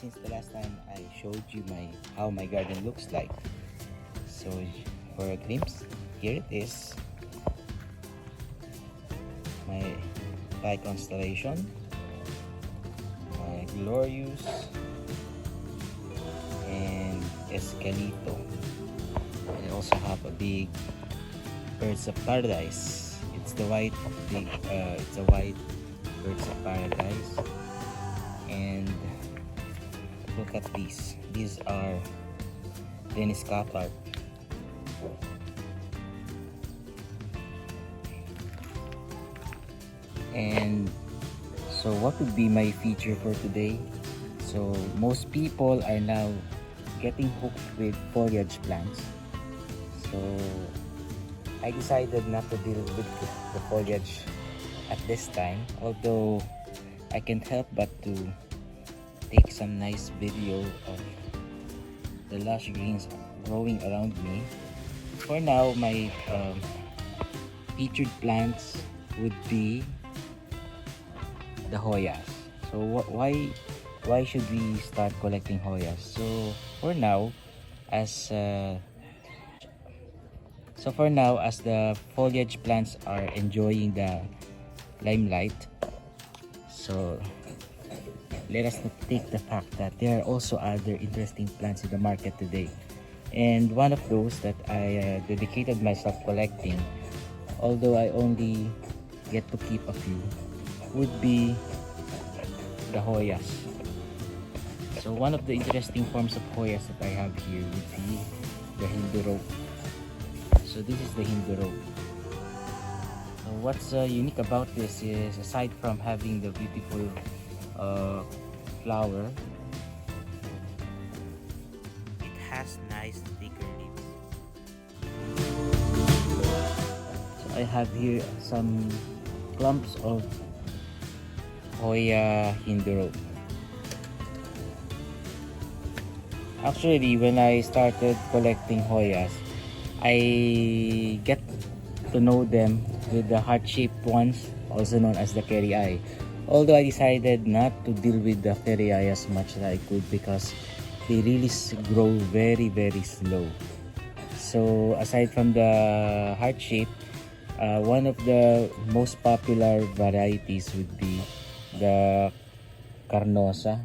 since the last time I showed you how my garden looks like. So for a glimpse, here it is. My Thai constellation, my glorious, and escalito. And I also have a big birds of paradise. It's the white big it's a white birds of paradise. And look at these. These are Dennis Cathcart. And so what would be my feature for today? So most people are now getting hooked with foliage plants. So I decided not to deal with the foliage at this time, although I can't help but to take some nice video of the lush greens growing around me. For now, my featured plants would be the Hoyas. So why should we start collecting Hoyas? So for now, as the foliage plants are enjoying the limelight, so let us not take the fact that there are also other interesting plants in the market today. And one of those that I dedicated myself collecting, although I only get to keep a few, would be the Hoyas. So one of the interesting forms of Hoyas that I have here would be the Hindu rope. So this is the Hindu rope. So what's unique about this is, aside from having the beautiful flower, it has nice thicker leaves. So I have here some clumps of Hoya Hindu rope. Actually, when I started collecting Hoyas, I get to know them with the heart-shaped ones, also known as the Kerry Eye. Although I decided not to deal with the Kerry Eye as much as I could because they really grow very slow. So aside from the heart-shaped, one of the most popular varieties would be the Carnosa.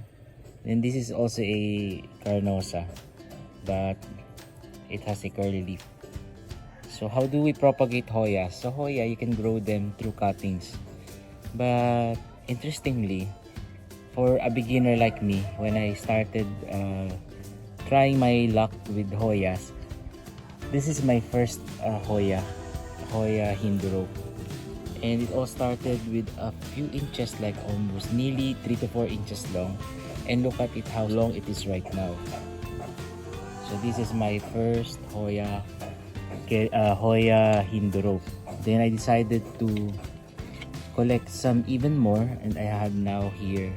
And this is also a Carnosa, but it has a curly leaf. So how do we propagate Hoya? So Hoya, you can grow them through cuttings. But interestingly, for a beginner like me, when I started trying my luck with Hoyas, this is my first Hoya Hindu rope. And it all started with a few inches, like almost nearly 3 to 4 inches long. And look at it, how long it is right now. So this is my first Hoya Hindu rope. Then I decided to collect some even more, and I have now here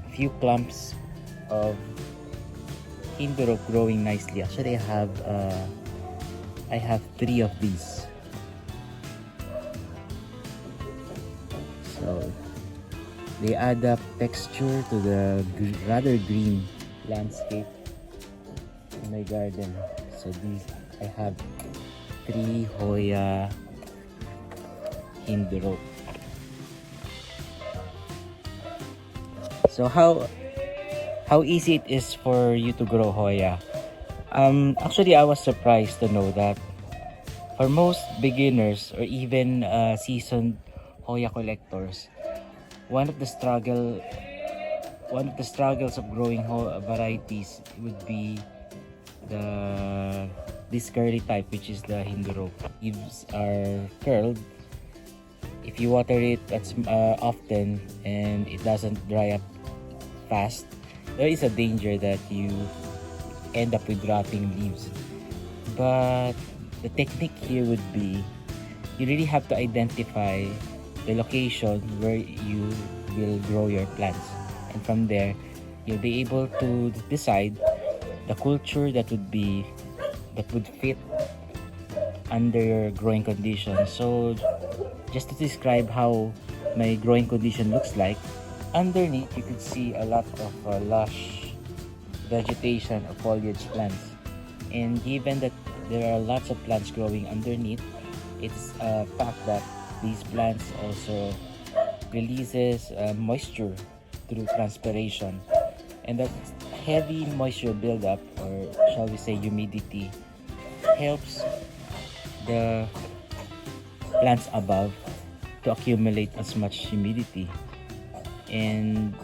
a few clumps of Hindu rope growing nicely. Actually, I have 3 of these. So they add up texture to the rather green landscape in my garden. So these, I have 3 Hoya Hindu rope. So how easy it is for you to grow Hoya? Actually, I was surprised to know that for most beginners or even seasoned Hoya collectors, one of the struggles of growing varieties would be this curly type, which is the Hindu rope. Leaves are curled. If you water it often and it doesn't dry up fast, there is a danger that you end up with rotting leaves. But the technique here would be, you really have to identify the location where you will grow your plants, and from there you'll be able to decide the culture that would fit under your growing conditions. So just to describe how my growing condition looks like, underneath you could see a lot of lush vegetation of foliage plants. And given that there are lots of plants growing underneath, it's a fact that these plants also releases moisture through transpiration, and that heavy moisture buildup, or shall we say humidity, helps the plants above to accumulate as much humidity. And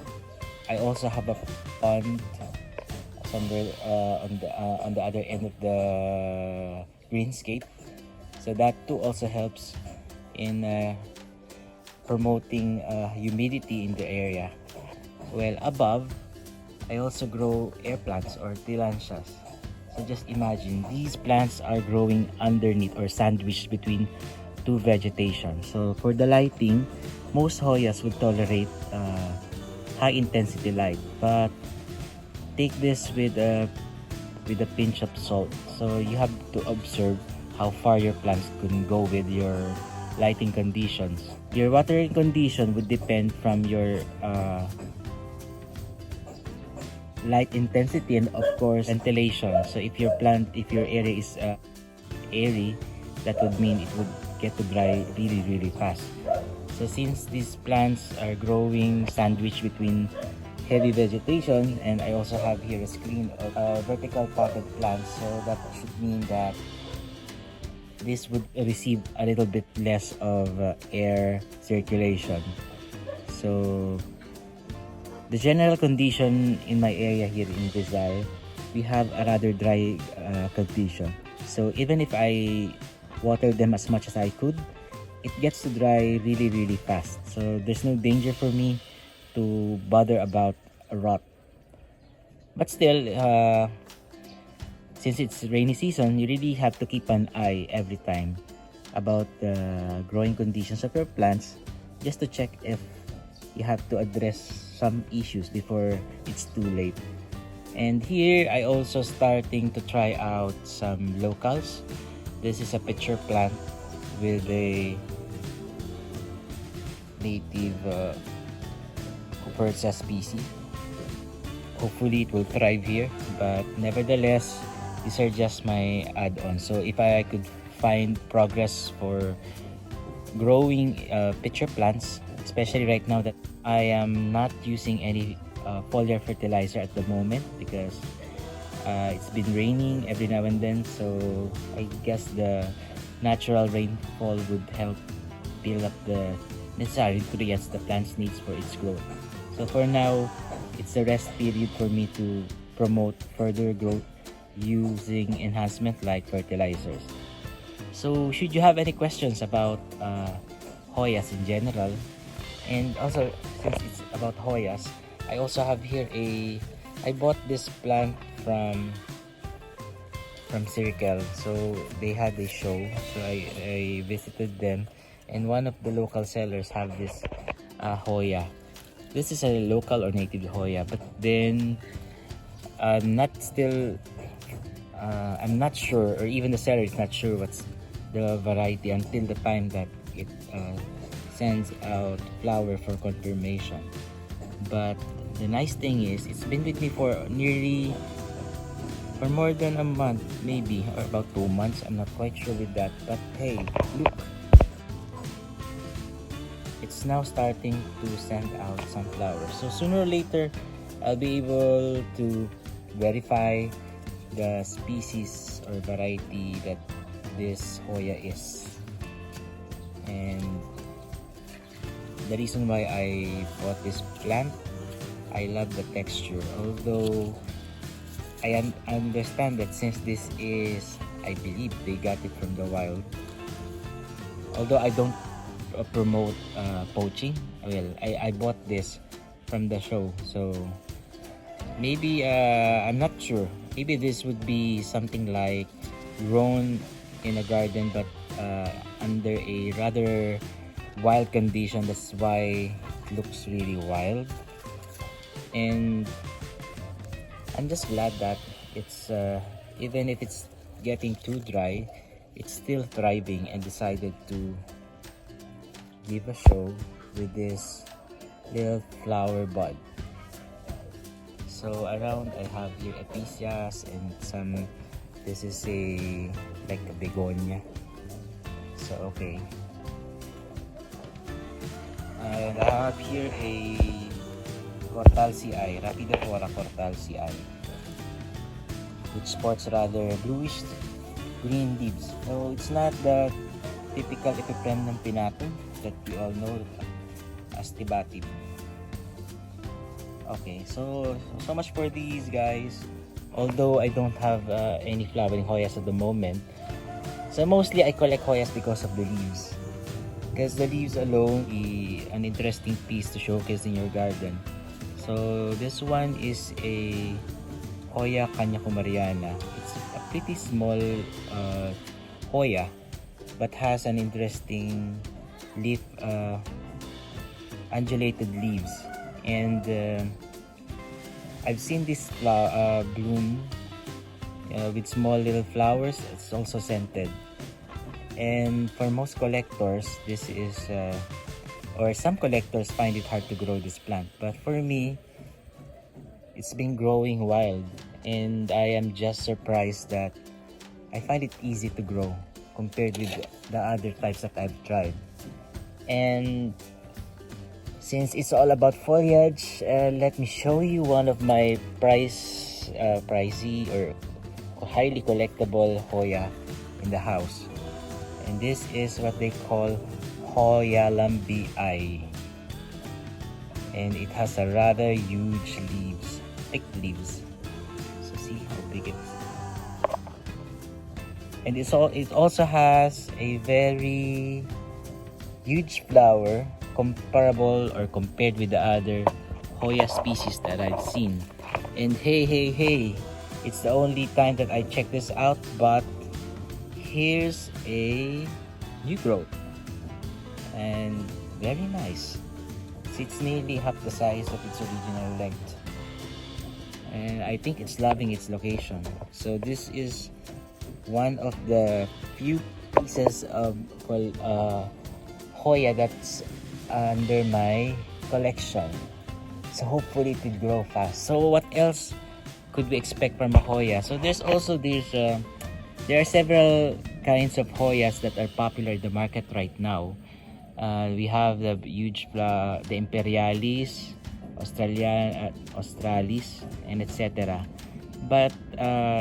I also have a pond somewhere on the other end of the greenscape, so that too also helps in promoting humidity in the area. Well, above, I also grow air plants or tillandsias. So just imagine, these plants are growing underneath or sandwiched between two vegetation. So for the lighting, most Hoyas would tolerate high intensity light, but take this with a pinch of salt. So you have to observe how far your plants can go with your lighting conditions. Your watering condition would depend from your light intensity and of course ventilation. So if your area is airy, that would mean it would get to dry really fast. So since these plants are growing sandwiched between heavy vegetation, and I also have here a screen of vertical potted plants, so that should mean that this would receive a little bit less of air circulation. So the general condition in my area here in Rizal, we have a rather dry condition. So even if I water them as much as I could, it gets to dry really fast. So there's no danger for me to bother about a rot. But still, since it's rainy season, you really have to keep an eye every time about the growing conditions of your plants, just to check if you have to address some issues before it's too late. And here I also starting to try out some locals. This is a pitcher plant with a native Cuperza species. Hopefully it will thrive here, but nevertheless, these are just my add-ons. So if I could find progress for growing pitcher plants, especially right now that I am not using any foliar fertilizer at the moment, because it's been raining every now and then, so I guess the natural rainfall would help build up the necessary nutrients the plants needs for its growth. So for now, it's a rest period for me to promote further growth using enhancement like fertilizers. So should you have any questions about Hoyas in general, and also since it's about Hoyas, I also have here I bought this plant from Circle. So they had a show, so I visited them, and one of the local sellers have this Hoya. This is a local or native Hoya, but then I'm not sure, or even the seller is not sure what's the variety until the time that it sends out flower for confirmation. But the nice thing is, it's been with me for more than a month, maybe, or about 2 months. I'm not quite sure with that, but hey, look, it's now starting to send out some flowers. So sooner or later, I'll be able to verify the species or variety that this Hoya is. And the reason why I bought this plant, I love the texture. Although I understand that since this is, I believe they got it from the wild. Although I don't promote poaching, well, I bought this from the show, so maybe I'm not sure. Maybe this would be something like grown in a garden, but under a rather wild condition. That's why it looks really wild. And I'm just glad that it's even if it's getting too dry, it's still thriving, and decided to give a show with this little flower bud. So around I have here epicias and some, this is like a begonia. So okay. And I have here a Cortalcii, Rapidiflora Cortalcii, which sports rather bluish green leaves. So it's not the typical Epipremnum pinnatum that we all know as tibatib. Okay, so much for these guys. Although I don't have any flowering Hoyas at the moment, so mostly I collect Hoyas because of the leaves. Because the leaves alone is an interesting piece to showcase in your garden. So this one is a Hoya Kanya-Kumariana. It's a pretty small Hoya, but has an interesting leaf, undulated leaves. And I've seen this bloom with small little flowers. It's also scented. And for most collectors, this is, or some collectors find it hard to grow this plant. But for me, it's been growing wild. And I am just surprised that I find it easy to grow compared with the other types that I've tried. And since it's all about foliage, let me show you one of my pricey or highly collectible Hoya in the house. And this is what they call Hoya Lumbee Eye. And it has a rather huge leaves, thick leaves. So see how big it is. And it also has a very huge flower, comparable or compared with the other Hoya species that I've seen. And hey, it's the only time that I check this out, but here's a new growth and very nice. It's nearly half the size of its original length, and I think it's loving its location. So this is one of the few pieces of Hoya that's under my collection. So hopefully it will grow fast. So what else could we expect from a Hoya? So there are several kinds of Hoyas that are popular in the market right now. We have the the Imperialis, Australis, and etc. But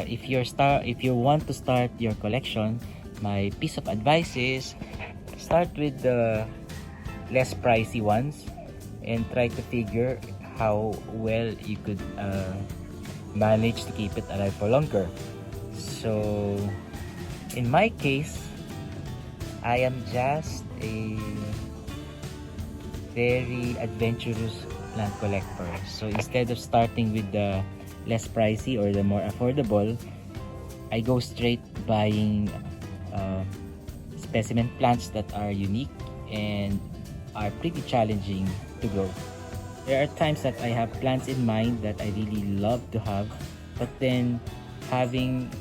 if you want to start your collection, my piece of advice is start with the less pricey ones and try to figure how well you could manage to keep it alive for longer. So in my case, I am just a very adventurous plant collector. So instead of starting with the less pricey or the more affordable, I go straight buying specimen plants that are unique and are pretty challenging to grow. There are times that I have plants in mind that I really love to have, but then having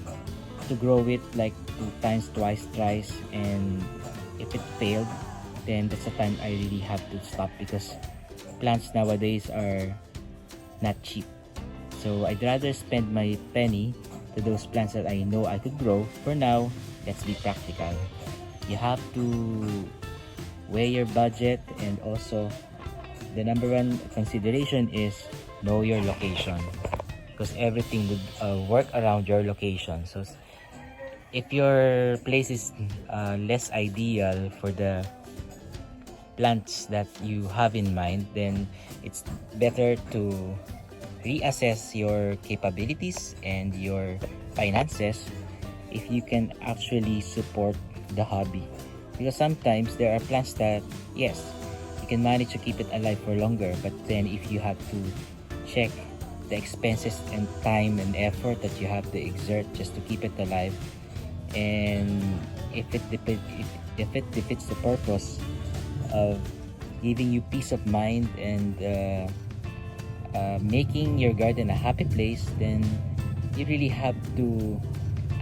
to grow it like 2 times, twice, thrice, and if it failed, then that's the time I really have to stop, because plants nowadays are not cheap. So I'd rather spend my penny to those plants that I know I could grow. For now, let's be practical. You have to weigh your budget, and also the number one consideration is know your location, because everything would work around your location. So if your place is less ideal for the plants that you have in mind, then it's better to reassess your capabilities and your finances if you can actually support the hobby. Because sometimes there are plants that, yes, you can manage to keep it alive for longer, but then if you have to check the expenses and time and effort that you have to exert just to keep it alive, and if it defeats the purpose of giving you peace of mind and making your garden a happy place, then you really have to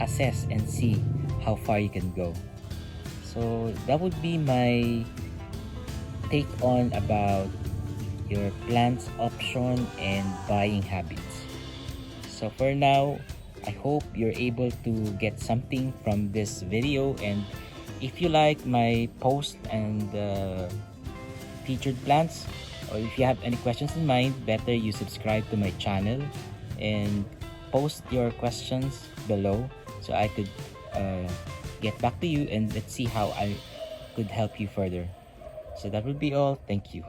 assess and see how far you can go. So that would be my take on about your plants option and buying habits. So for now, I hope you're able to get something from this video, and if you like my post and featured plants, or if you have any questions in mind, better you subscribe to my channel and post your questions below so I could get back to you, and let's see how I could help you further. So that would be all. Thank you.